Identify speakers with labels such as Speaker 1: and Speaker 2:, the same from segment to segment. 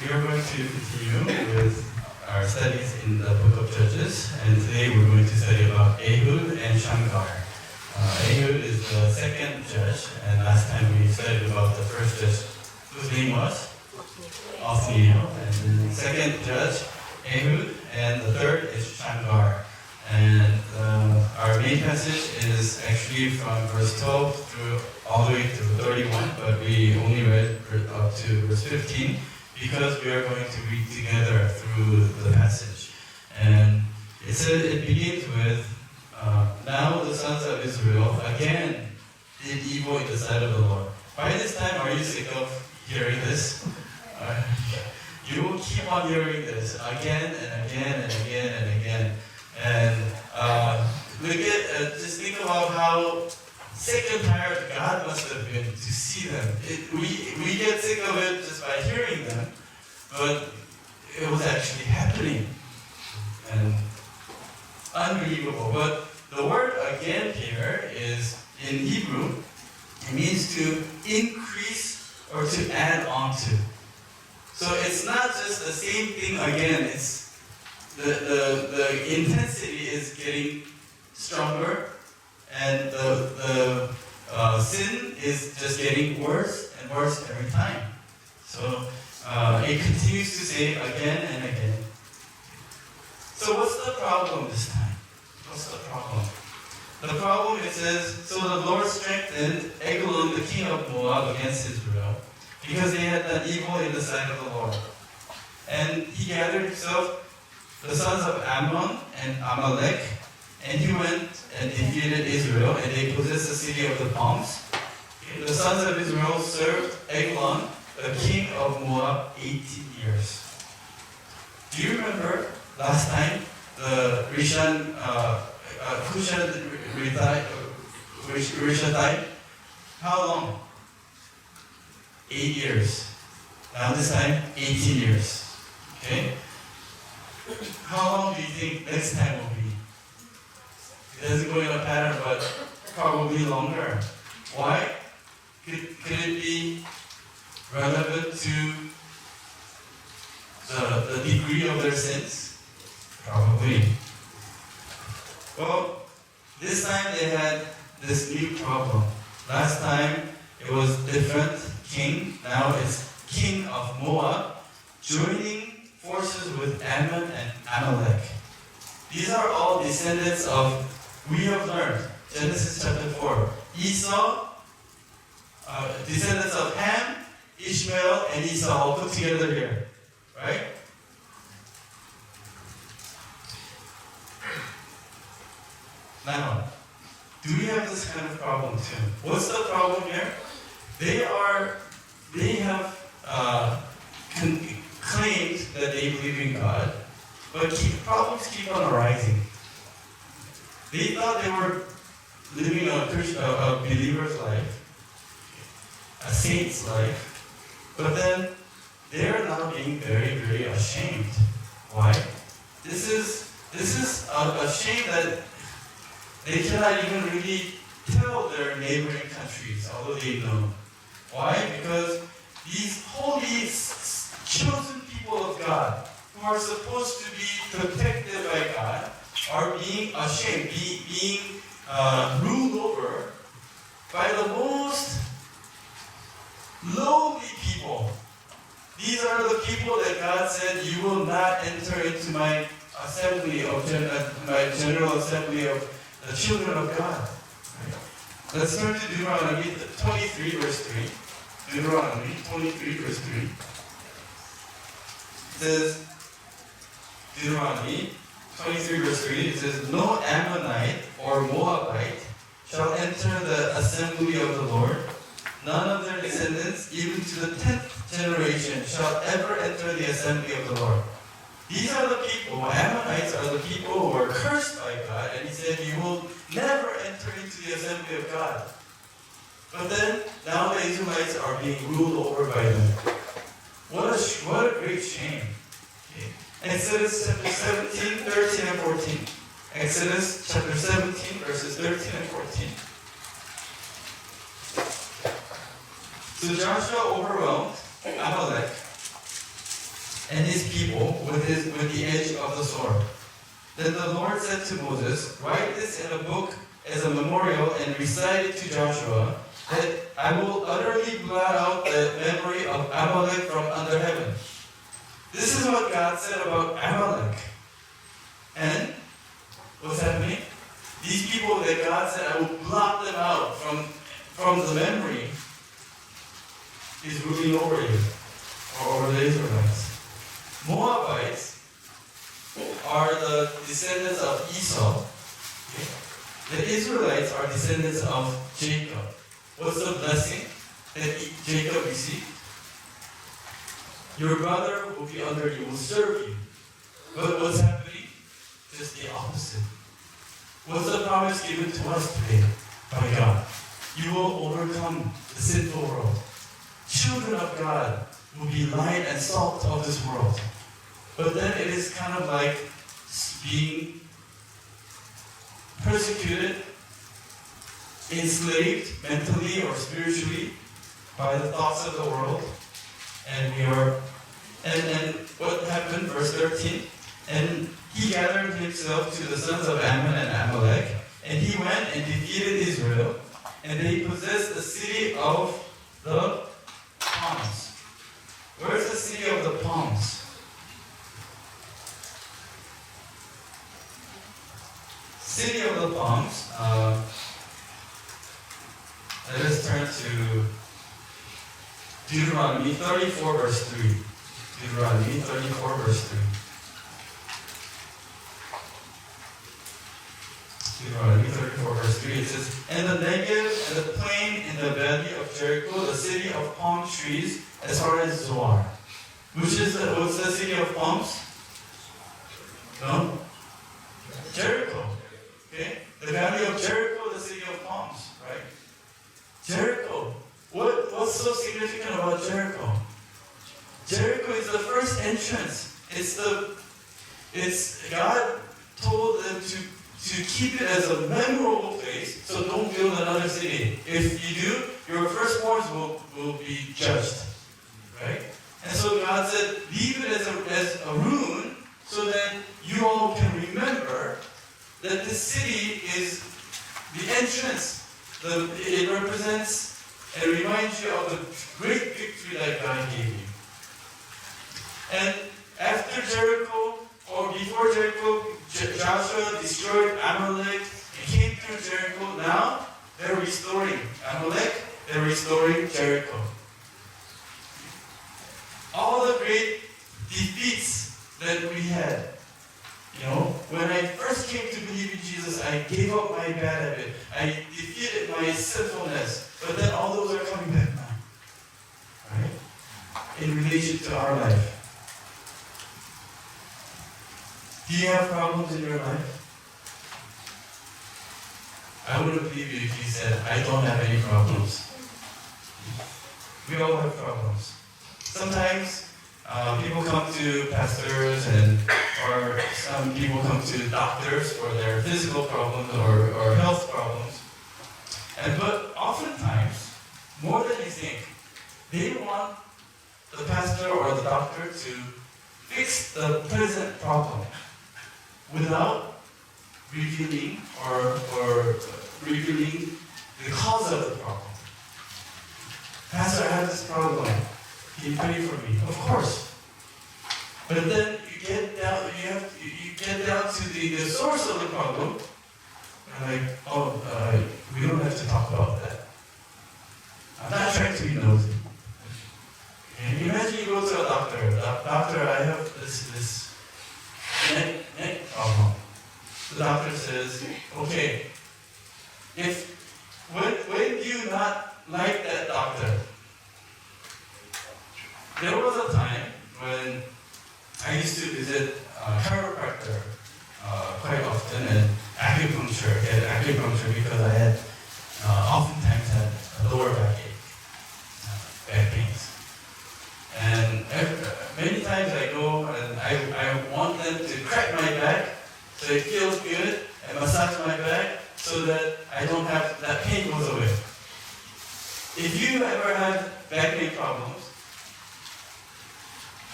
Speaker 1: We are going to continue with our studies in the book of Judges, and today we're going to study about Ehud and Shamgar. Ehud is the second judge, and last time we studied about the first judge, whose name was? Othniel. And then the second judge, Ehud, and the third is Shamgar. And our main passage is actually from verse 12 through all the way to 31, but we only read up to verse 15 because we are going to read together through the passage. And it says it begins with, now the sons of Israel again did evil in the sight of the Lord. By this time, are you sick of hearing this? You will keep on hearing this again and again and again and again. And just think about how sick and tired God must have been to see them. We get sick of it just by hearing them, but it was actually happening. And unbelievable. But the word again here is, in Hebrew, it means to increase or to add on to. So it's not just the same thing again, it's the intensity is getting stronger, and the sin is just getting worse and worse every time. So it continues to say again and again. So what's the problem this time? What's the problem? The problem, it says, so the Lord strengthened Eglon, the king of Moab, against Israel, because they had done evil in the sight of the Lord. And he gathered himself the sons of Ammon and Amalek, and he went and defeated Israel, and they possessed the city of the palms. The sons of Israel served Eglon, the king of Moab, 18 years. Do you remember last time the Rishan died? How long? 8 years. Now this time, 18 years. Okay? How long do you think next time will be? It doesn't go in a pattern, but probably longer. Why? Could it be relevant to the degree of their sins? Probably. Well, this time they had this new problem. Last time it was different king. Now it's king of Moab joining forces with Ammon and Amalek. These are all descendants of, we have learned, Genesis chapter 4. Esau, descendants of Ham, Ishmael, and Esau all put together here. Right? Now, do we have this kind of problem too? What's the problem here? They have claimed that they believe in God, but problems keep on arising. They thought they were living a believer's life, a saint's life, but then they are now being very, very ashamed. Why? This is a shame that they cannot even really tell their neighboring countries, although they know. Why? Because these holy, chosen people of God, who are supposed to be protected by God, are being ashamed, being ruled over by the most lowly people. These are the people that God said, you will not enter into my assembly of my general assembly of the children of God. Right? Let's turn to Deuteronomy 23, verse 3. Deuteronomy 23, verse 3. It says, Deuteronomy 23, verse 3, it says, no Ammonite or Moabite shall enter the assembly of the Lord. None of their descendants, even to the 10th generation, shall ever enter the assembly of the Lord. These are the people, Ammonites are the people who are cursed by God, and he said, you will never enter into the assembly of God. But then, now the Israelites are being ruled over by them. What a great shame. Okay. Exodus chapter 17, 13 and 14. Exodus chapter 17, verses 13 and 14. So Joshua overwhelmed Amalek and his people with the edge of the sword. Then the Lord said to Moses, "Write this in a book as a memorial and recite it to Joshua, that I will utterly blot out the memory of Amalek from under heaven." This is what God said about Amalek. And what's happening? These people that God said, "I will blot them out from the memory," is ruling over you, or over the Israelites. Moabites are the descendants of Esau. Okay? The Israelites are descendants of Jacob. What's the blessing that Jacob received? Your brother will be under you, will serve you. But what's happening? Just the opposite. What's the promise given to us today by God? You will overcome the sinful world. Children of God will be light and salt of this world. But then it is kind of like being persecuted, enslaved mentally or spiritually by the thoughts of the world. And what happened, verse 13? And he gathered himself to the sons of Ammon and Amalek, and he went and defeated Israel, and they possessed the city of the palms. Where's the city of the palms? City of the palms. Let us turn to Deuteronomy 34, verse 3. Deuteronomy 34, verse 3. Deuteronomy 34, verse 3, it says, "And the Negev and the plain in the valley of Jericho, the city of palm trees, as far as Zoar." What's the city of palms? No? Jericho. Okay? The valley of Jericho, the city of palms, right? Jericho. What's so significant about Jericho? Jericho is the first entrance. It's God told them to keep it as a memorable place, so don't build another city. If you do, your firstborns will be judged. Right? And so God said, leave it as a ruin, so that you all can remember that this city is the entrance. It represents and reminds you of the great victory that God gave you. And after Jericho, or before Jericho, Joshua destroyed Amalek and came through Jericho. Now they're restoring Amalek, they're restoring Jericho. All the great defeats that we had. When I first came to believe in Jesus, I gave up my bad habit. I defeated my sinfulness. But then all those are coming back now. Right? In relation to our life. Do you have problems in your life? I wouldn't believe you if you said, "I don't have any problems." We all have problems. Sometimes people come to pastors or some people come to doctors for their physical problems or health problems. But oftentimes, more than you think, they want the pastor or the doctor to fix the present problem without revealing or revealing the cause of the problem. "Pastor, I have this problem. Can you pray for me?" Of course. But then you get down to the source of the problem. And we don't have to talk about that. I'm not trying to be nosy. And imagine you go to a doctor. "Doctor, I have this neck problem." The doctor says, "Okay, when do you not like that doctor?" There was a time when I used to visit a chiropractor quite often, and acupuncture because I had oftentimes had a lower backache, back pains. And many times I go and I want them to crack my back so it feels good and massage my back so that I don't have, that pain goes away. If you ever had back pain problems,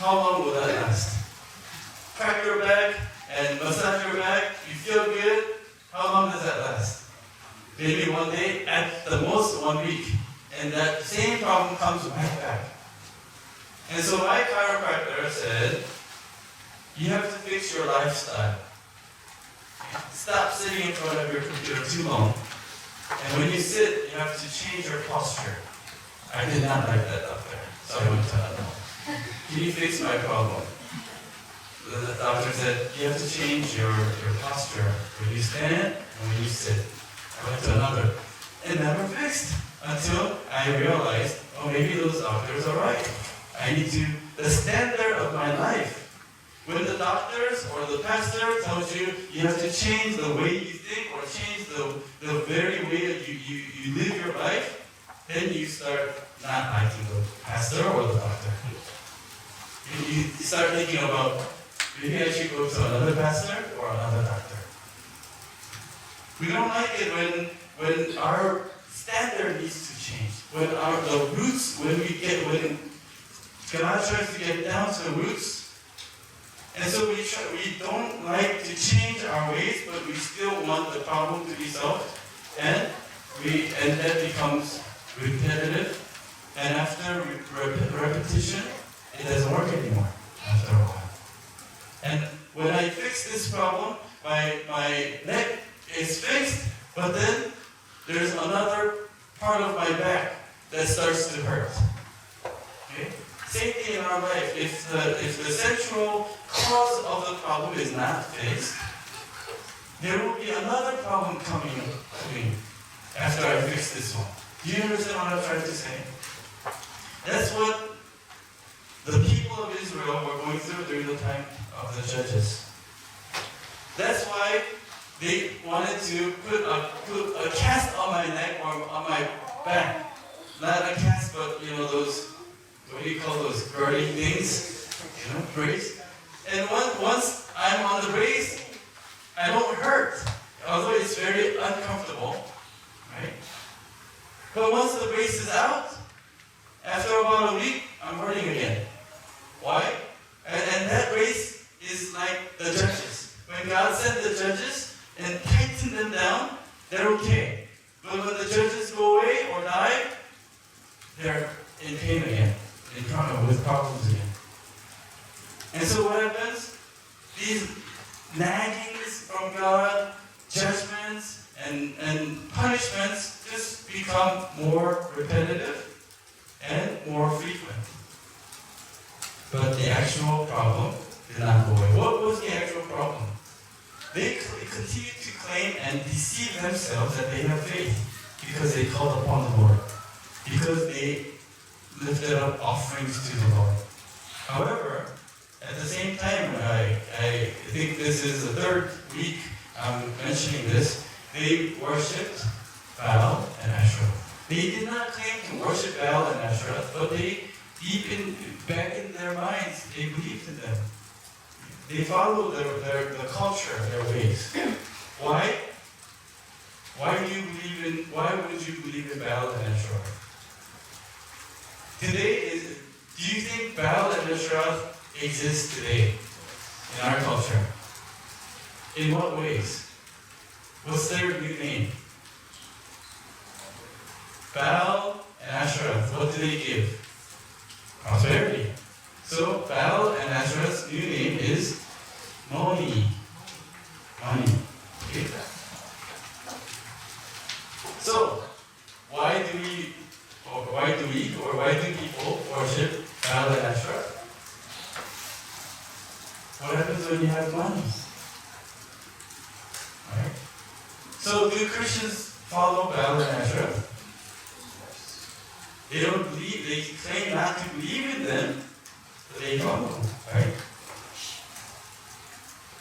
Speaker 1: how long will that last? Crack your back and massage your back, you feel good, how long does that last? Maybe one day, at the most 1 week. And that same problem comes right back. And so my chiropractor said, you have to fix your lifestyle. Stop sitting in front of your computer too long. And when you sit, you have to change your posture. I did not like that doctor, so I went to another one. Can you fix my problem? The doctor said, you have to change your posture when you stand and when you sit. I went to another. It never fixed until I realized, oh, maybe those doctors are right. I need to, the standard of my life. When the doctors or the pastor tells you you have to change the way you think or change the very way that you live your life, then you start not liking the pastor or the doctor. You start thinking about, maybe I should go to another pastor or another doctor. We don't like it when our standard needs to change. When the roots, when God tries to get down to the roots, and so we don't like to change our ways, but we still want the problem to be solved, and that becomes repetitive, and after repetition, it doesn't work anymore after a while. And when I fix this problem, my neck is fixed, but then there's another part of my back that starts to hurt. Okay? Same thing in our life. If the central cause of the problem is not fixed, there will be another problem coming after I fix this one. Do you understand what I'm trying to say? That's what the people of Israel were going through during the time of the judges. That's why they wanted to put a cast on my neck or on my back. Not a cast, but those, what do you call those girding things? Brace. And once I'm on the brace, I don't hurt, although it's very uncomfortable, right? But once the brace is out, after about a week, I'm hurting again. Why? And that brace is like the judges. When God sent the judges and tightened them down, they're okay. But when the judges go away or die, they're in pain again, with problems again. And so what happens? These naggings from God, judgments and punishments just become more repetitive and more frequent. But the actual problem did not go away. What was the actual problem? They continued to claim and deceive themselves that they have faith because they called upon the Lord, because they lifted up offerings to the Lord. However, at the same time, I think this is the third week I'm mentioning this, they worshipped Baal and Asherah. They did not claim to worship Baal and Asherah, but back in their minds, they believed in them. They followed the culture, their ways. Why? Why would you believe in Baal and Asherah? Do you think Baal and Asherah exist today in our culture? In what ways? What's their new name? Baal and Asherah, what do they give? Prosperity. So Baal and Asherah's new name is money. Money. Okay. So why do people worship Baal and Asherah? What happens when you have money? Right? So do Christians follow Baal and Asherah? They don't believe, they claim not to believe in them, but they follow, right?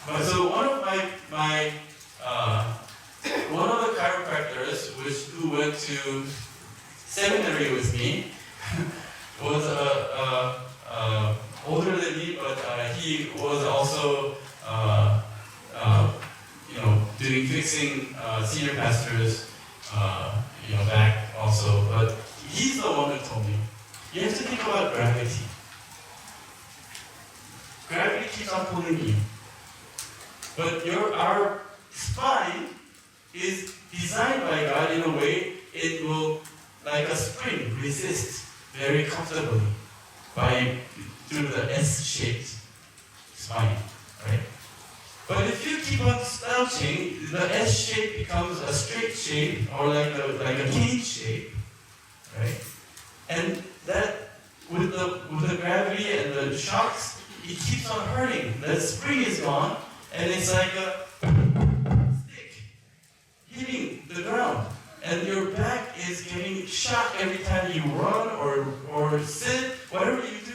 Speaker 1: But so one of the chiropractors who went to seminary with me was older than me, but he was also fixing senior pastors back also. But he's the one who told me, you have to think about gravity. keeps on pulling you. But our spine is designed by God in a way it will, like a spring, resist very comfortably through the S-shaped spine, right? But if you keep on slouching, the S shape becomes a straight shape or like a cane shape, right? And that with the gravity and the shocks, it keeps on hurting. The spring is gone, and it's like a stick hitting the ground, and your back is getting shocked every time you run or sit, whatever you do.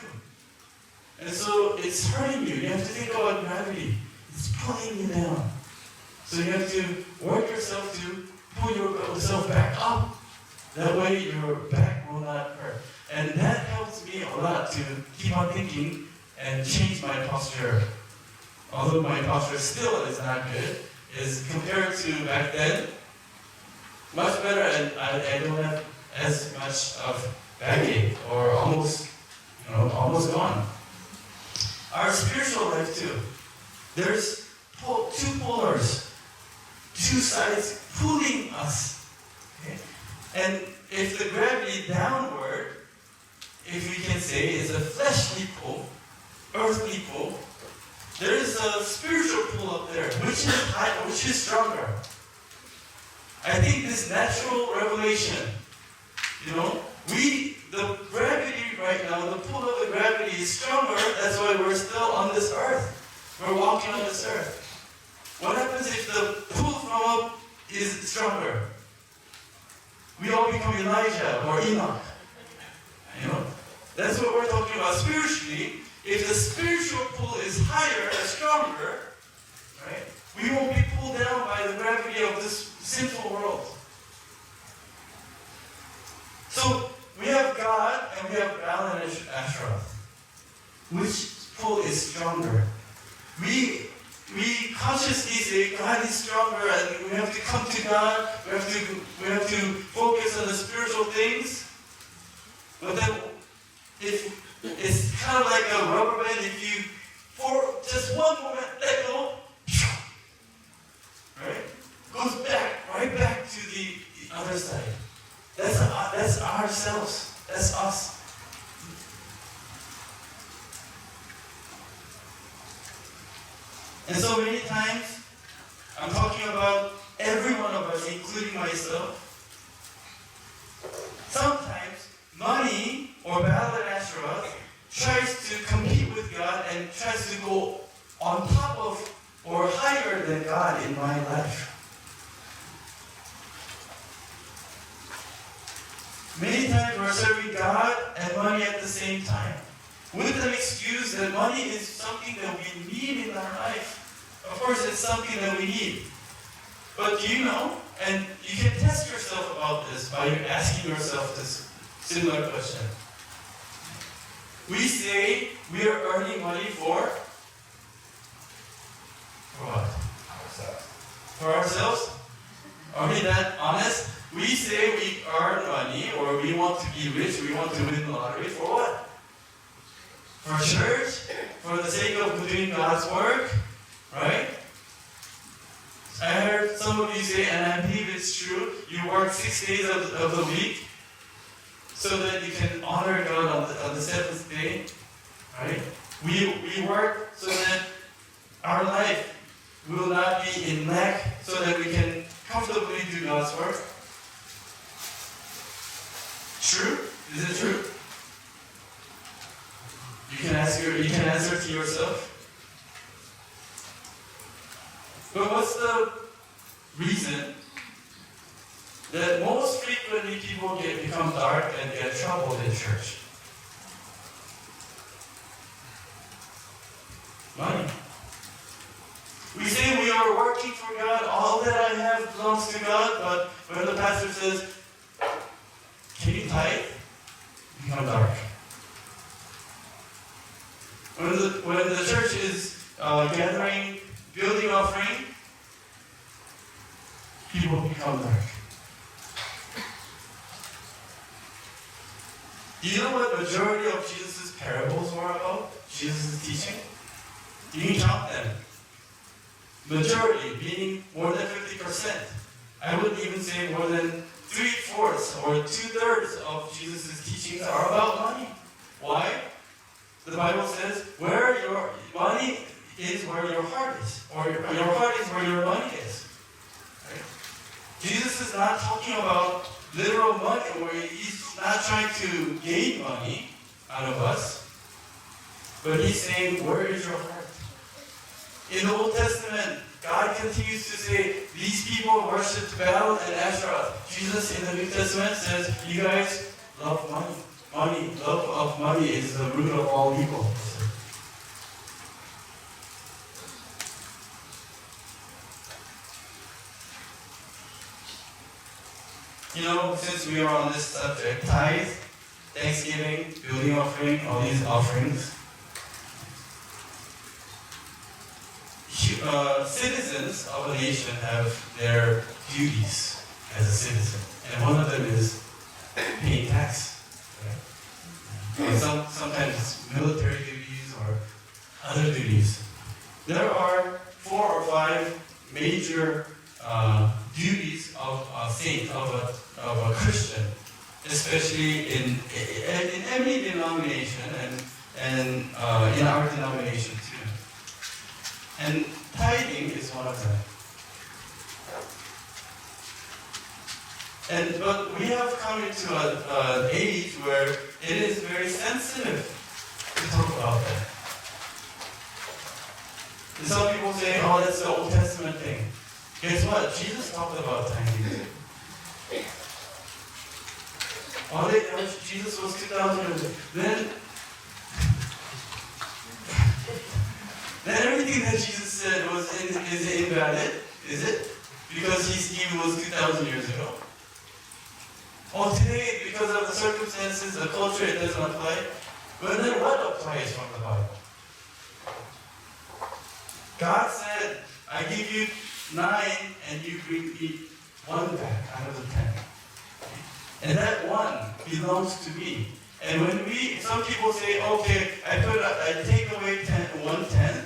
Speaker 1: And so it's hurting you. You have to think about gravity. It's pulling you down. So you have to work yourself to pull yourself back up. That way your back will not hurt. And that helps me a lot to keep on thinking and change my posture. Although my posture still is not good, is compared to back then, much better, and I don't have as much of backache or almost gone. Our spiritual life too. There's two polars, two sides pulling us. Okay? And if the gravity downward, if we can say, is a fleshly pull, earthly pull, there is a spiritual pull up there, which is stronger. I think this natural revelation, the gravity right now, the pull of the gravity is stronger. That's why we're still on this earth. We're walking on this earth. What happens if the pull from up is stronger? We all become Elijah or Enoch. That's what we're talking about spiritually. If the spiritual pull is higher and stronger, right, we won't be pulled down by the gravity of this sinful world. So we have God and we have Baal and Asherah. Which pull is stronger? We consciously say God is stronger and we have to come to God. We have to focus on the spiritual things. But then, if it's kind of like a rubber band, if you for just one moment let go, right, goes right back to the other side. That's ourselves. That's us. And so many times, I'm talking about every one of us, including myself. Sometimes, money or Baal and Asherah tries to compete with God and tries to go on top of or higher than God in my life. Many times we're serving God and money at the same time, with an excuse that money is something that we need in our life. Of course, it's something that we need. But do you know, and you can test yourself about this by asking yourself this similar question. We say we are earning money for what? Ourselves. For ourselves? Are we that honest? We say we earn money or we want to be rich, we want to win the lottery for what? For church? For the sake of doing God's work? Right? I heard some of you say, and I believe it's true, you work 6 days of the week so that you can honor God on the seventh day. Right? We work so that our life will not be in lack, so that we can comfortably do God's work. True? Is it true? You can answer to yourself. But what's the reason that most frequently people become dark and get troubled in church? Money. We say we are working for God, all that I have belongs to God, but when the pastor says, can you tithe? You become dark. When the church is gathering, building offering, people become dark. Do you know what majority of Jesus' parables were about? Jesus' teaching? You can count them. Majority, meaning more than 50%. I would even say more than 3/4 or 2/3 of Jesus' teachings are about money. Why? The Bible says, where your money is where your heart is, or your heart is where your money is. Right? Jesus is not talking about literal money, or he's not trying to gain money out of us, but he's saying, where is your heart? In the Old Testament, God continues to say, these people worship Baal and Asherah. Jesus in the New Testament says, you guys love money. Love of money is the root of all evil. You know, since we are on this subject, tithe, Thanksgiving, building offering, all these offerings, citizens of a nation have their duties as a citizen, and one of them is paying tax. Right? Sometimes it's military duties or other duties. There are 4 or 5 major duties of a saint, of a Christian, especially in every denomination and in our denomination too. And tithing is one of them. But we have come into an age where it is very sensitive to talk about that. And some people say, oh, that's the Old Testament thing. Guess what? Jesus talked about tithing. Jesus was 2,000 years ago. Then everything that Jesus said is invalid, is it? Because he was 2,000 years ago. Or today, because of the circumstances, the culture, it doesn't apply. But then what applies from the Bible? God said, I give you 9 and you bring me 1 back out of the 10. And that 1 belongs to me. And when some people say, okay, I take away 1/10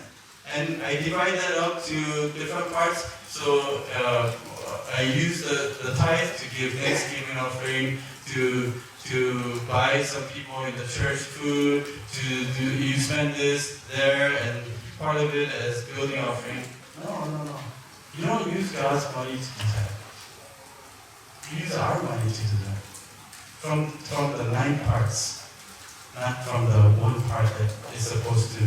Speaker 1: and I divide that up to different parts. So I use the tithe to give Thanksgiving offering, to buy some people in the church food, you spend this there, and part of it as building offering. No. You don't use God's money to do that. You use our money to do that. From the 9 parts, not from the 1 part that is supposed to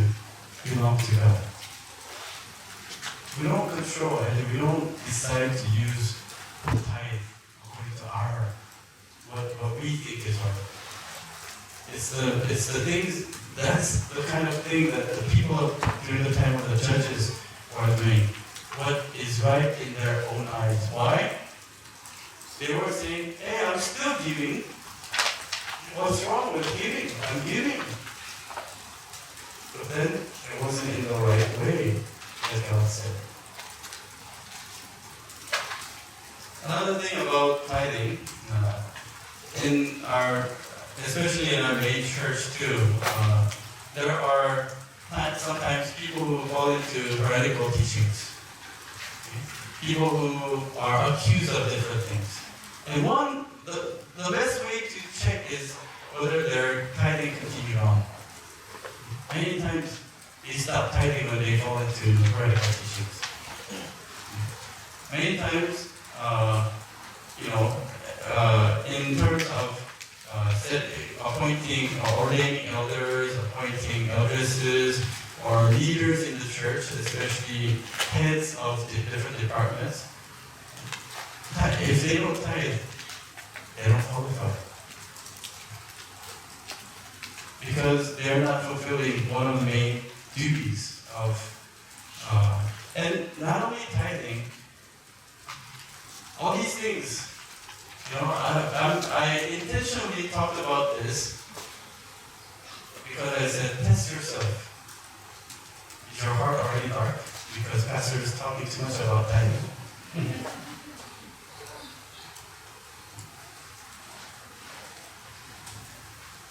Speaker 1: belong to God. We don't control and we don't decide to use the tithe according to what we think is right. It's the things, that's the kind of thing that the people during the time of the judges were doing. What is right in their own eyes. Why? They were saying, hey, I'm still giving. What's wrong with giving? I'm giving. But then it wasn't in the right way, as God said. Another thing about tithing, especially in our main church too, there are sometimes people who fall into heretical teachings. People who are accused of different things. And the best way to check is whether their tithing continued on. Many times they stop tithing when they fall into heretical teachings. Many times, in terms of appointing or ordaining elders, appointing eldresses, or leaders in the church, especially heads of the different departments, if they don't tithe, they don't qualify. Because they are not fulfilling one of the main duties of, and not only tithing, all these things. I intentionally talked about this because I said, test yourself. Is your heart already dark? Because Pastor is talking too much about tithing.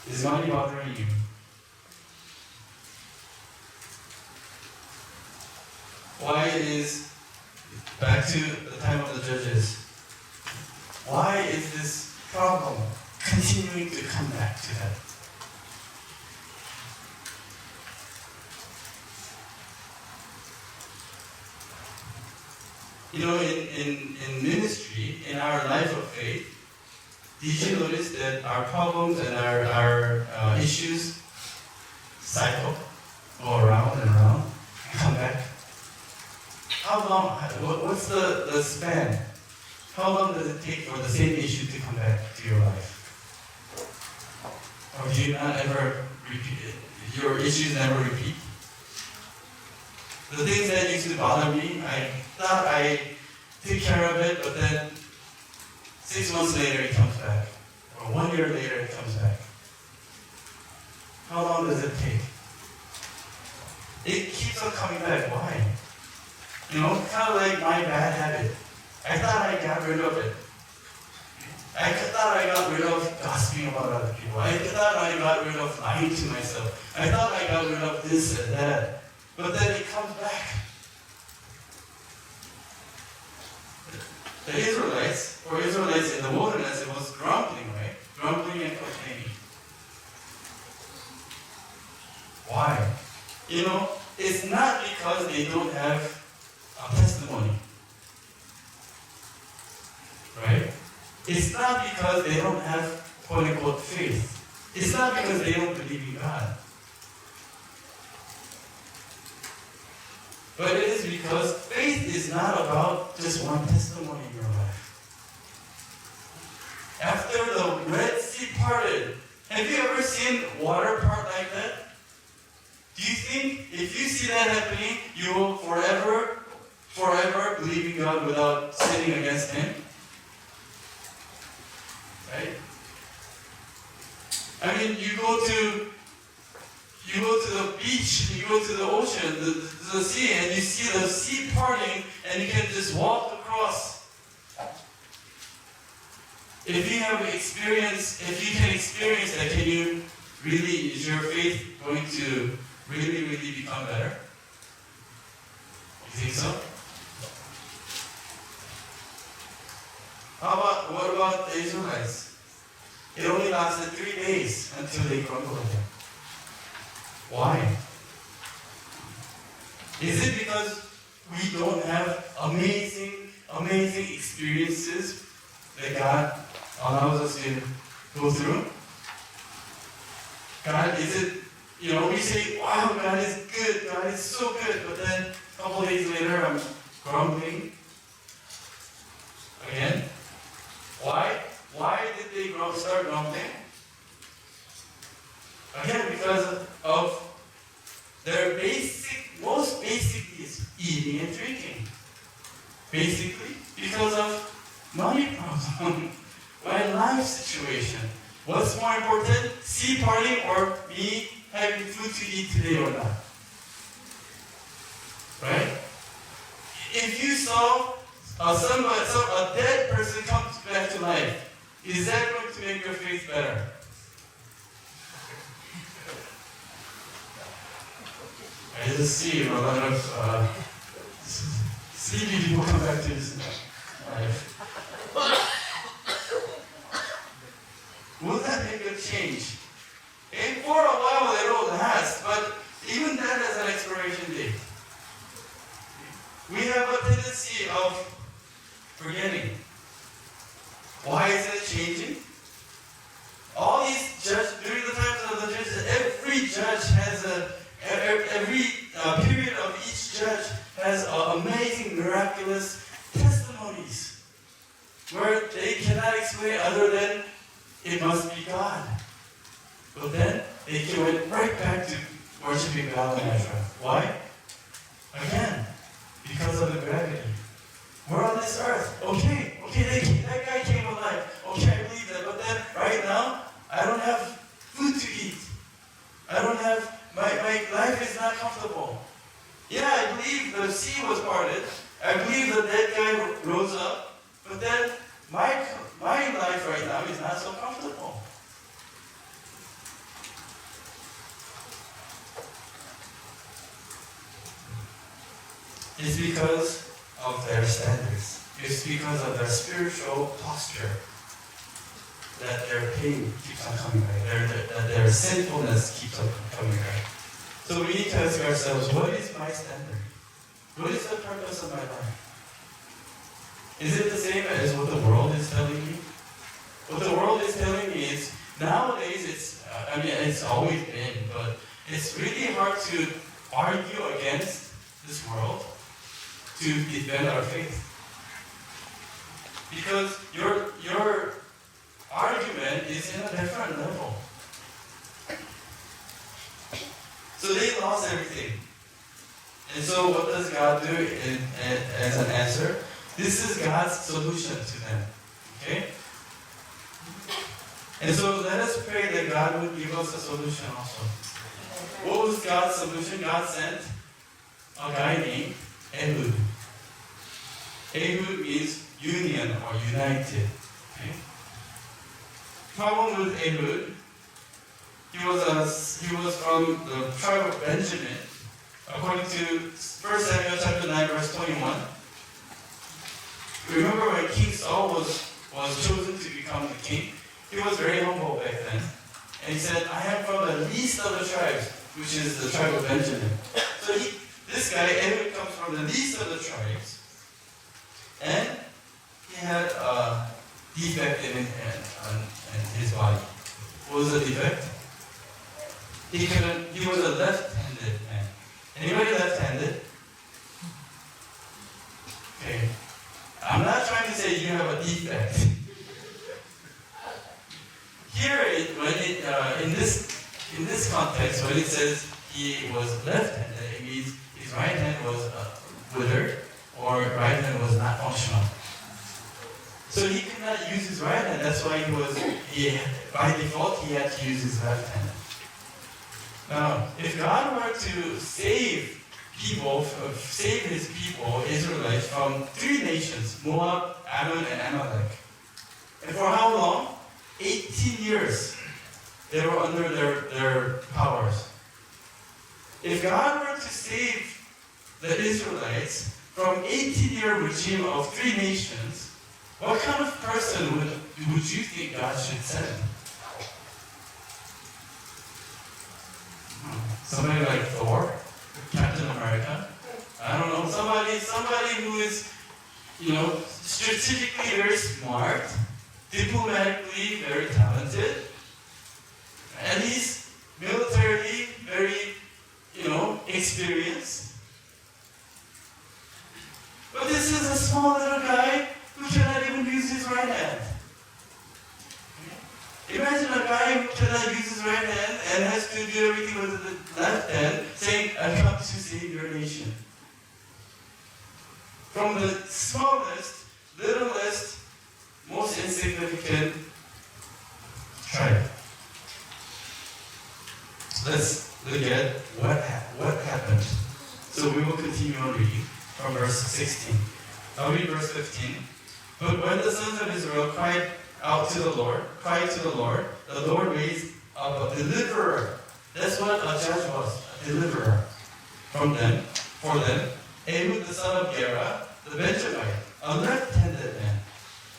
Speaker 1: Is money bothering you? why is, back to the time of the judges, why is this problem continuing to come back to them? You know, in ministry, in our life of faith, did you notice that our problems and our issues cycle, go around and around, and come back? How long, what's the span? How long does it take for the same issue to come back to your life? Or do you not ever repeat it? Your issues never repeat? The things that used to bother me, I thought I took care of it, but then 6 months later it comes back. Or 1 year later it comes back. How long does it take? It keeps on coming back. Why? You know, kind of like my bad habit. I thought I got rid of it. I thought I got rid of gossiping about other people. I thought I got rid of lying to myself. I thought I got rid of this and that. But then it comes back. The Israelites in the wilderness, it was grumbling, right? Grumbling and complaining. Why? You know, it's not because they don't have a testimony. Right? It's not because they don't have quote-unquote faith. It's not because they don't believe in God. But it is because faith is not about just one testimony in your life. After the Red Sea parted, have you ever seen water part like that? Do you think if you see that happening, you will forever believe in God without sinning against Him? Right? I mean, you go to the beach, you go to the ocean, the sea, and you see the sea parting, and you can just walk across. If you can experience that, is your faith going to really become better? You think so? What about the Israelites? It only lasted 3 days until they grumbled again. Why? Is it because we don't have amazing experiences that God allows us to go through? God, is it, we say, wow, God is good, God is so good, but then a couple days later I'm grumbling again? Why? Why did they start grumbling? Again, because of their most basic needs, eating and drinking. Basically, because of money problem, my life situation. What's more important, sea parting or me having food to eat today or not? Right? If you saw a dead person come back to life, is that going to make your faith better? I just see a lot of sleepy people come back to this life. Will that make a change? And for a while it all has, but even that has an expiration date. We have a tendency of forgetting. Why is it changing? All these judges, during the times of the judges, every judge has every period of each judge has amazing, miraculous testimonies where they cannot explain other than it must be God. But then they went right back to worshiping God and Ezra. Why? Again, because of the gravity. We're on this earth. Okay, that guy came alive. Okay, I believe that. But then, right now, I don't have food to eat. I don't have, my life is not comfortable. Yeah, I believe the sea was parted. I believe the dead guy rose up. But then, my life right now is not so comfortable. It's because of their standards. It's because of their spiritual posture that their pain keeps on coming back, that their sinfulness keeps on coming back. So we need to ask ourselves, what is my standard? What is the purpose of my life? Is it the same as what the world is telling me? What the world is telling me is, nowadays it's always been, but it's really hard to argue against this world to defend our faith. Because your argument is in a different level. So they lost everything. And so what does God do as an answer? This is God's solution to them. Okay? And so let us pray that God would give us a solution also. What was God's solution? God sent a guy named Ehud. Ehud means union or united. Okay? Problem with Ehud, he was from the tribe of Benjamin. According to 1 Samuel chapter 9, verse 21. Remember when King Saul was chosen to become the king? He was very humble back then. And he said, I am from the least of the tribes, which is the tribe of Benjamin. So this guy, Ehud, comes from the least of the tribes. And he had a defect in his body. What was the defect? He was a left-handed man. Anybody left-handed? Okay. I'm not trying to say you have a defect. Here, in this context, when it says he was left-handed, it means his right hand was withered, or right hand was not functional. So he could not use his right hand. That's why by default, he had to use his left hand. Now, if God were to save his people, Israelites, from three nations, Moab, Ammon, and Amalek. And for how long? 18 years. They were under their powers. If God were to save the Israelites from 18-year regime of three nations, what kind of person would you think God should send? Somebody like Thor, Captain America. I don't know, somebody who is, strategically very smart, diplomatically very talented, and he's militarily very, experienced. But this is a small little guy who cannot even use his right hand. Imagine a guy who cannot use his right hand and has to do everything with the left hand, saying, I come to save your nation. From the smallest, littlest, most insignificant tribe. Let's look at what happened. So we will continue on reading from verse 16. I'll read verse 15. But when the sons of Israel cried to the Lord raised up a deliverer. That's what a judge was, a deliverer for them. Ehud the son of Gera, the Benjamite, a left-handed man.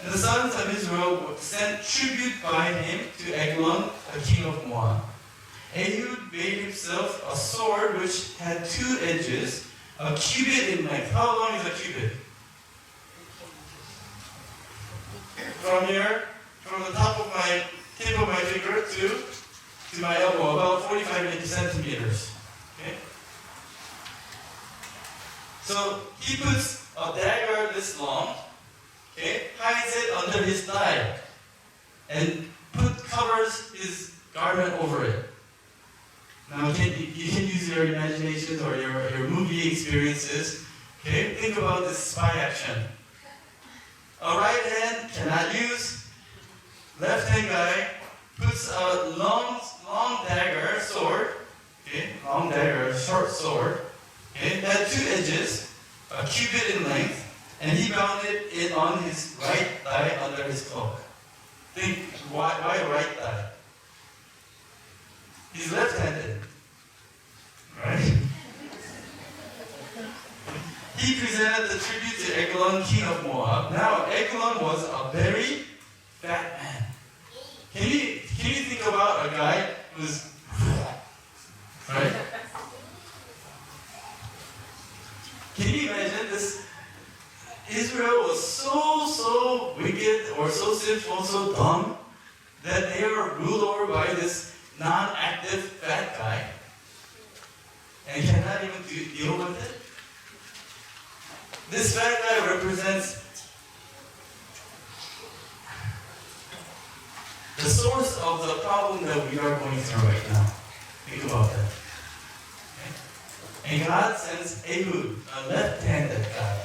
Speaker 1: And the sons of Israel sent tribute by him to Eglon, the king of Moab. Ehud made himself a sword which had two edges, a cubit in length. How long is a cubit? From here, from the tip of my finger to my elbow, about 45 centimeters. Okay? So he puts a dagger this long, okay, hides it under his thigh, and covers his garment over it. Now you can use your imaginations or your movie experiences. Okay? Think about this spy action. A right hand cannot use. Left hand guy puts a long dagger, sword. Okay? Long dagger, short sword. Okay? That had two edges, a cubit in length, and he bound it on his right thigh under his cloak. Think, why right thigh? He's left-handed, right? He he presented the tribute to Eglon, king of Moab. Now, Eglon was a very fat man. Can you think about a guy who's, right? Can you imagine this? Israel was so wicked or so sinful, so dumb, that they were ruled over by this non-active fat guy and cannot even deal with it. This fat guy represents the source of the problem that we are going through right now. Think about that. Okay? And God sends Ehud, a left-handed guy,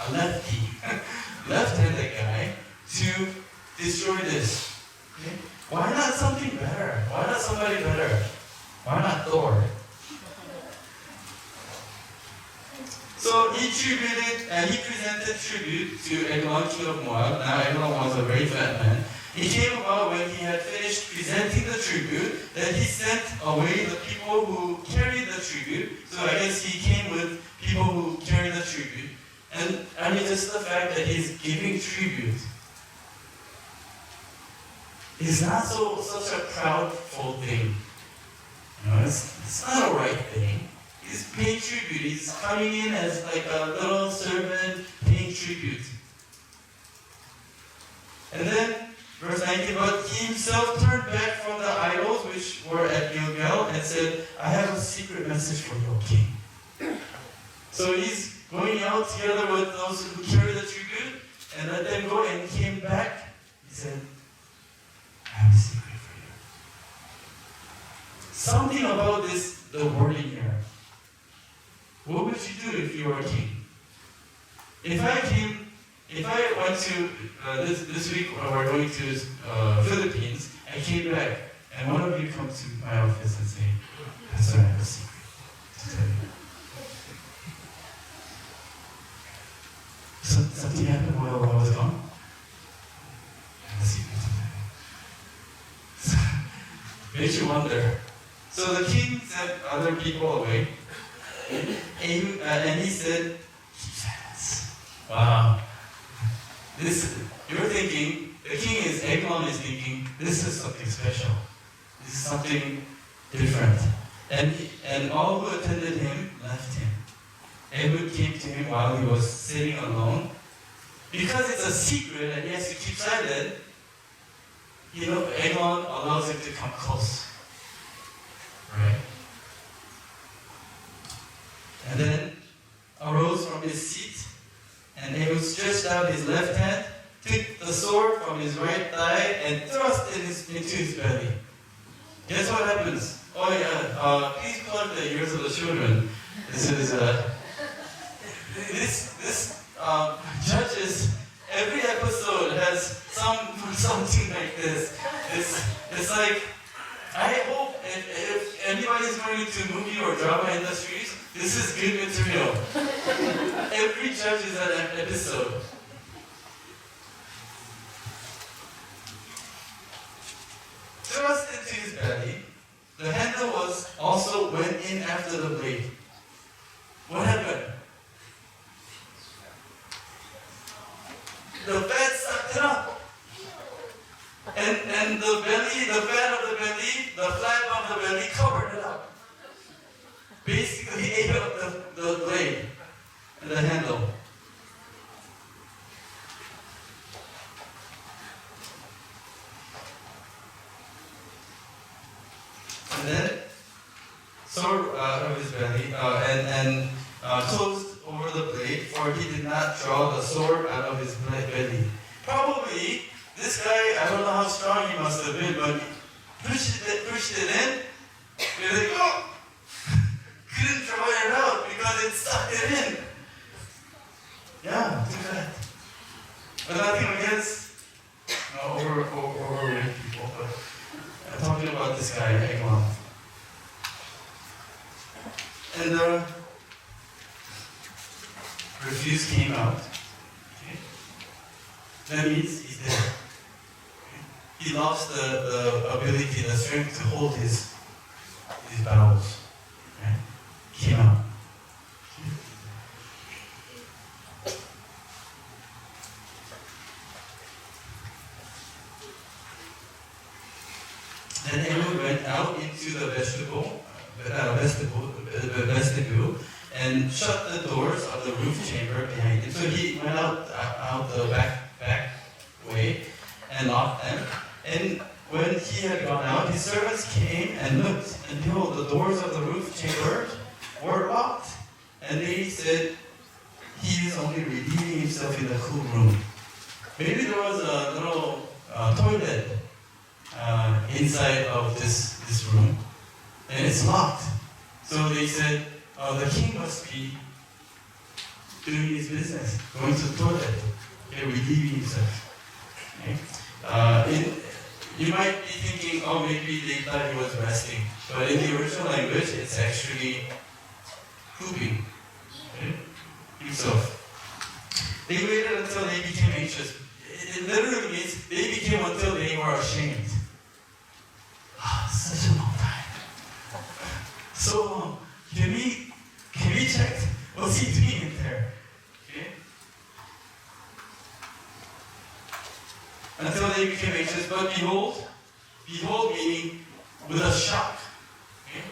Speaker 1: a lefty, left-handed guy, to destroy this. Okay? Why not something better? Why not somebody better? Why not Thor? So he presented tribute to Eglon, king of Moab. Now Eglon was a very fat man. It came about when he had finished presenting the tribute that he sent away the people who carried the tribute. So I guess he came with people who carried the tribute. And I mean, just the fact that he's giving tribute is not such a proudful thing. You know, it's not a right thing. He's paying tribute. He's coming in as like a little servant paying tribute. And then, verse 19, but he himself turned back from the idols which were at Gilgal and said, I have a secret message for you, king. So he's going out together with those who carry the tribute and let them go, and he came back. He said, I have a secret for you. Something about the wording here. What would you do if you were a king? If I went to, this week we're going to Philippines, I came back, and one of you come to my office and say, Pastor, I have a secret to tell you. Something happened while I was gone? I have a secret to tell you. Makes you wonder. So the king sent other people away, and he said, keep silence. Wow. You're thinking, the king Eglon is thinking, this is something special. This is something different. And all who attended him left him. Ehud came to him while he was sitting alone. Because it's a secret and he has to keep silent, Eglon allows him to come close. Right? And then arose from his seat, and Ehud stretched out his left hand, took the sword from his right thigh, and thrust it into his belly. Guess what happens? Oh yeah, please plug the ears of the children. This is Judges. Every episode has something like this. It's like, I hope if anybody's going into movie or drama industries, this is good material. Every judge is an episode. Thrust into his belly, the handle also went in after the blade. What happened? The fat sucked it up. And the fat of the belly, the flap of the belly covered it up. Basically ate up the blade and the handle. And then sword out of his belly and closed over the blade, for he did not draw the sword out of his belly. Probably this guy, I don't know how strong he must have been, but he pushed it in. He's like, oh! Couldn't draw it out because it sucked it in. Yeah, too bad. But nothing against overweight people, but I'm talking about this guy, Eglon. And the refuse came out. Okay? That means he's dead. Okay? He lost the ability, the strength to hold his bowels. Okay? Came out. Okay? Then Ehud went out into the vestibule and shut the doors of the roof chamber behind him. So he went out the back way and locked them. And when he had gone out, his servants came and looked, and behold, the doors of the roof chamber were locked. And they said, he is only relieving himself in the cool room. Maybe there was a little toilet inside of this room, and it's locked. So they said, the king must be doing his business, going to the toilet, relieving himself. Okay? You might be thinking, maybe they thought he was resting. But in the original language, it's actually pooping. Okay? Himself. They waited until they became anxious. It literally means they became until they were ashamed. Such a long time. So long. Can we check what's he doing in there? Okay? Until they became anxious, but behold meaning with a shock. Okay?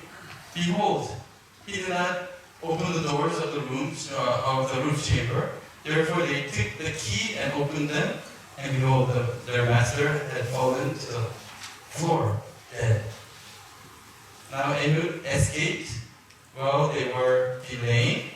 Speaker 1: Behold, he did not open the doors of the rooms of the roof chamber. Therefore they took the key and opened them, and behold, their master had fallen to the floor, dead. Now Ehud escaped while they were delaying,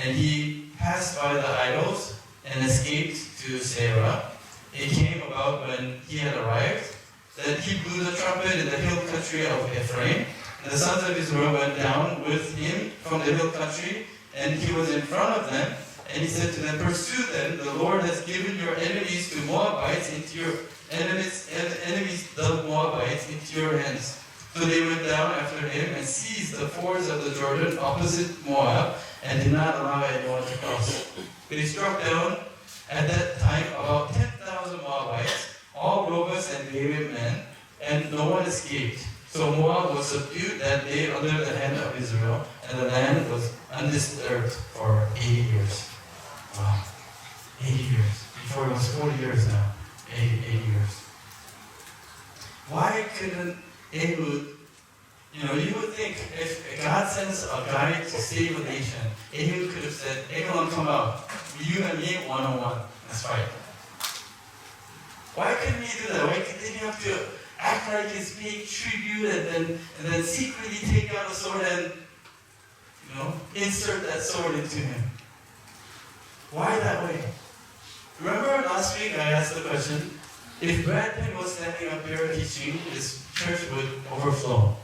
Speaker 1: and he passed by the idols and escaped to Sarah. It came about when he had arrived that he blew the trumpet in the hill country of Ephraim. And the sons of Israel went down with him from the hill country, and he was in front of them. And he said to them, pursue them. The Lord has given your enemies to Moabites into your enemies, the Moabites, into your hands. So they went down after him and seized the fords of the Jordan opposite Moab, and did not allow anyone to cross. They struck down at that time about 10,000 Moabites, all robust and valiant men, and no one escaped. So Moab was subdued that day under the hand of Israel, and the land was undisturbed for 80 years. Wow. 80 years. Before it was 40 years now. 80 years. Why couldn't Ehud, you would think if God sends a guy to save a nation, Ehud could have said, Eglon, come out. You and me, one-on-one. Let's fight. Why couldn't he do that? Why did he have to act like he's paying tribute and then secretly take out a sword and insert that sword into him? Why that way? Remember last week I asked the question, if Brad Pitt was standing up here teaching, this church would overflow.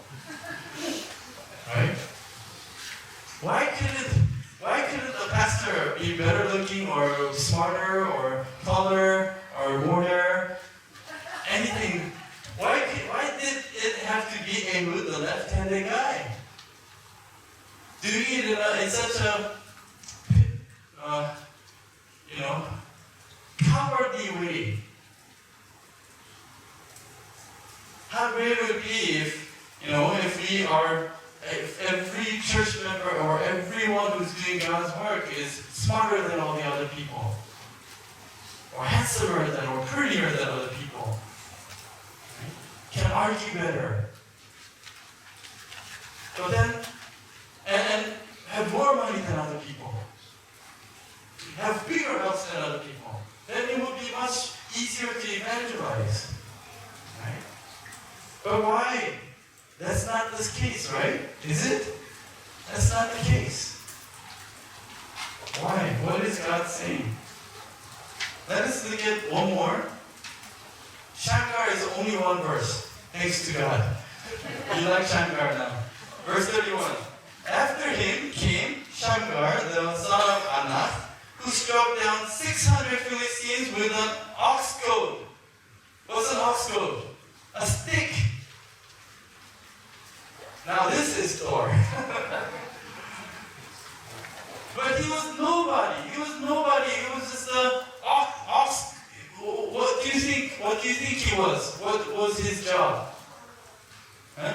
Speaker 1: Right? Why couldn't the pastor be better looking or smarter or taller or more hair? Anything. Why did it have to be Ehud, the left-handed guy? Doing it in such a cowardly way. How great would it be if every church member or everyone who's doing God's work is smarter than all the other people, or handsomer than, or prettier than other people, can argue better, but then and have more money than other people, have bigger house than other people, then it would be much easier to evangelize, right? But why? That's not the case, right? Is it? That's not the case. Why? What is God saying? Let us look at one more. Shankar is only one verse. Thanks to God. You like Shankar now. Verse 31. After him came Shankar, the son of Anath, who struck down 600 Philistines with an ox goad. What's an ox goad? A stick. Now this is Thor. But he was nobody. He was just a ox. What do you think he was? What was his job? Huh?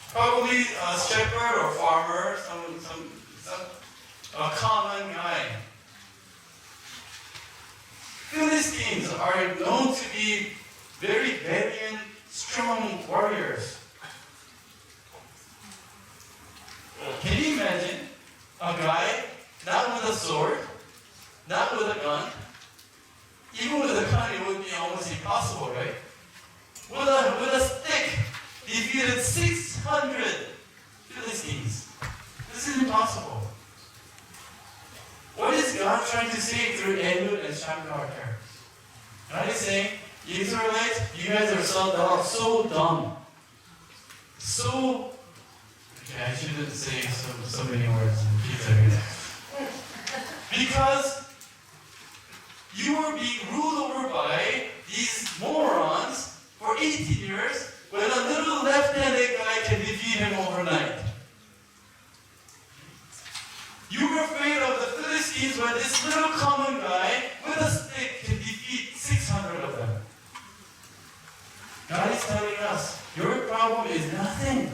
Speaker 1: Probably a shepherd or farmer, a common guy. Philistines are known to be very valiant, strong warriors. Can you imagine a guy not with a sword, not with a gun? Even with a gun, it would be almost impossible, right? With a stick, defeated 600 Philistines. This is impossible. What is God trying to say through Ehud and Shamgar here? God is saying, Israelites, you guys are so dumb. Okay, I shouldn't say so many words in Peter. Because you were being ruled over by these morons for 18 years when a little left-handed guy can defeat him overnight. You were afraid of the Philistines when this little common guy with a stick can defeat 600 of them. God is telling us, your problem is nothing.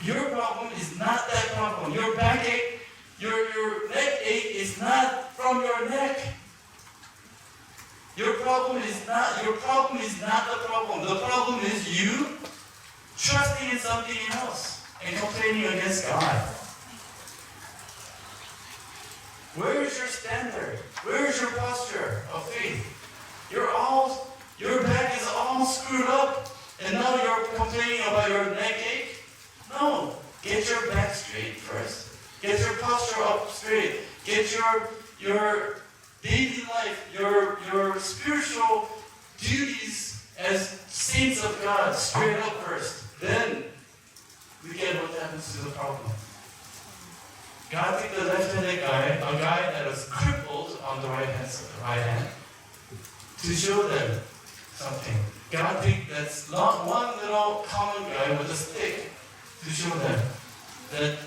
Speaker 1: Your problem is not that problem. Your backache, your neck ache is not from your neck. Your problem is not the problem. The problem is you trusting in something else and complaining against God. Where is your standard? Where is your posture of faith? Your back is all screwed up, and now you're complaining about your neck ache? No. Get your back straight first. Get your posture up straight. Get your daily life, your spiritual duties as saints of God straight up first. Then we get what happens to the problem. God took the left-handed guy, a guy that was crippled on the right hand, to show them something. God took that not one little common guy with a stick to show them that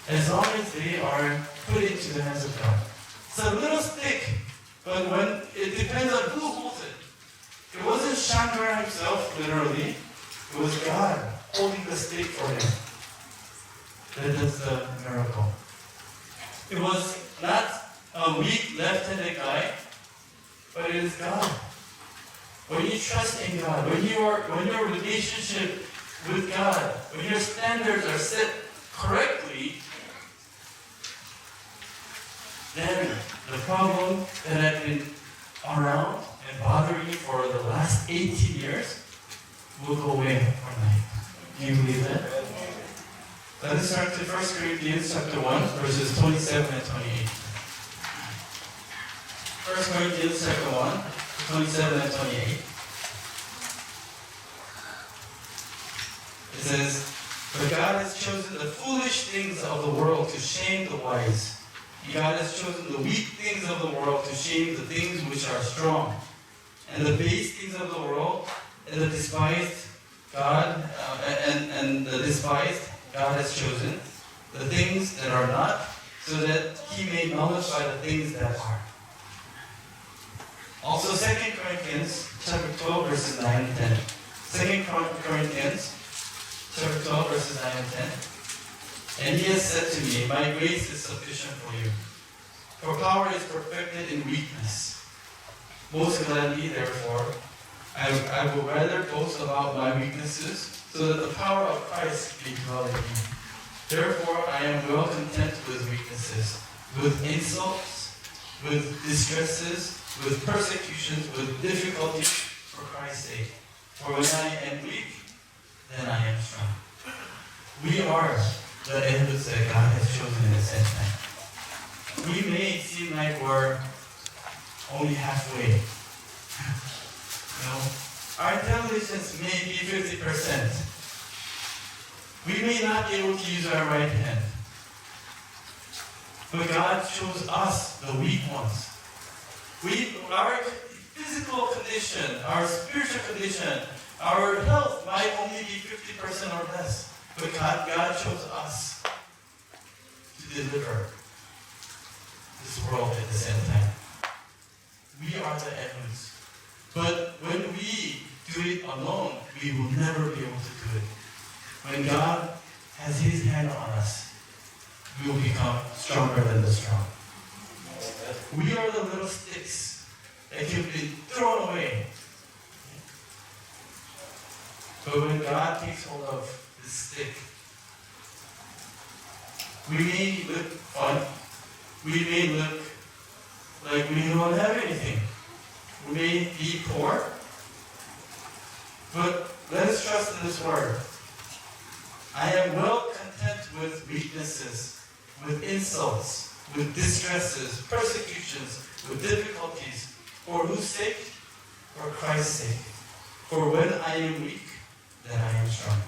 Speaker 1: as long as they are put into the hands of God. It's a little stick, but when it depends on who holds it. It wasn't Shamgar himself, literally. It was God holding the stick for him. That's the miracle. It was not a weak left-handed guy, but it is God. When you trust in God, when your relationship with God, when your standards are set correctly, then the problem that had been around and bothering you for the last 18 years will go away overnight. Do you believe that? Let us turn to 1 Corinthians chapter 1, verses 27 and 28. 1 Corinthians chapter 1, 27 and 28. It says, "But God has chosen the foolish things of the world to shame the wise. God has chosen the weak things of the world to shame the things which are strong. And the base things of the world and the despised God God has chosen, the things that are not, so that he may nullify the things that are." Also 2 Corinthians chapter 12 verses 9 and 10. 2 Corinthians chapter 12 verses 9 and 10. "And he has said to me, my grace is sufficient for you, for power is perfected in weakness. Most gladly, therefore, I will rather boast about my weaknesses, so that the power of Christ may dwell in me. Therefore, I am well content with weaknesses, with insults, with distresses, with persecutions, with difficulties for Christ's sake. For when I am weak, then I am strong." We are the enemies that God has chosen in this end time. We may seem like we're only halfway. Our intelligence may be 50%. We may not be able to use our right hand. But God chose us, the weak ones. Our physical condition, our spiritual condition, our health might only be 50% or less. But God chose us to deliver this world at the same time. We are the enemies. But when we do it alone, we will never be able to do it. When God has His hand on us, we will become stronger than the strong. We are the little sticks that can be thrown away. But when God takes hold of this stick, we may look fun. We may look like we don't have anything. We may be poor. But let us trust in this word. I am well content with weaknesses, with insults, with distresses, persecutions, with difficulties. For whose sake? For Christ's sake. For when I am weak, then I am strong.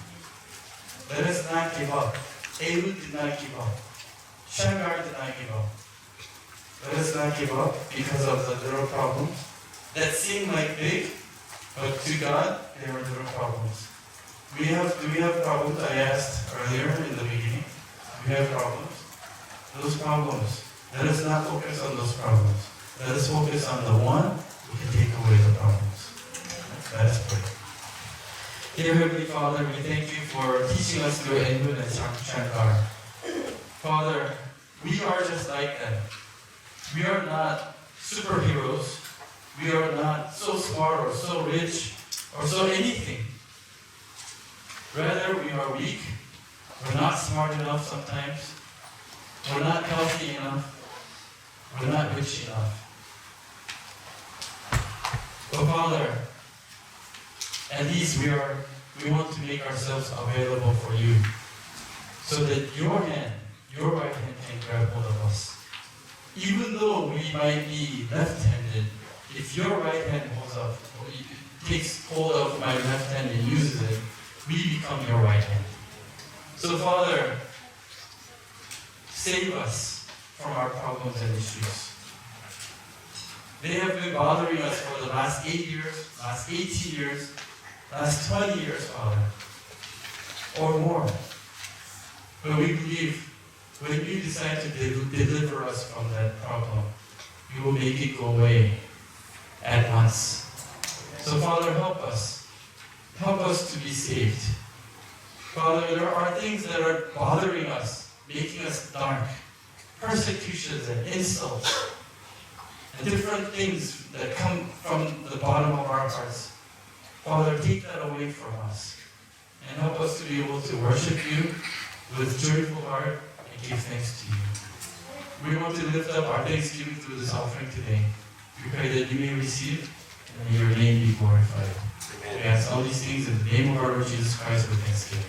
Speaker 1: Let us not give up. Ehud did not give up. Shamgar did not give up. Let us not give up because of the little problems that seem like big, but to God, they were little problems. Do we have problems? I asked earlier in the beginning. Do we have problems? Those problems. Let us not focus on those problems. Let us focus on the one who can take away the problems. Let us pray. Dear Heavenly Father, we thank you for teaching us through Ehud and Shamgar. Father, we are just like them. We are not superheroes. We are not so smart or so rich or so anything. Rather, we are weak. We're not smart enough sometimes. We're not healthy enough. We're not rich enough. But Father, at least we want to make ourselves available for you, so that your right hand can grab hold of us. Even though we might be left-handed, if your right hand holds up, or takes hold of my left hand and uses it, we become your right hand. So Father, save us from our problems and issues. They have been bothering us for the last 8 years, last 18 years, last 20 years, Father, or more. But we believe when you decide to deliver us from that problem, you will make it go away at once. So Father, help us. Help us to be saved. Father, there are things that are bothering us, making us dark. Persecutions and insults, and different things that come from the bottom of our hearts. Father, take that away from us and help us to be able to worship you with joyful heart and give thanks to you. We want to lift up our thanksgiving through this offering today. We pray that you may receive and may your name be glorified. We ask all these things in the name of our Lord Jesus Christ with thanksgiving.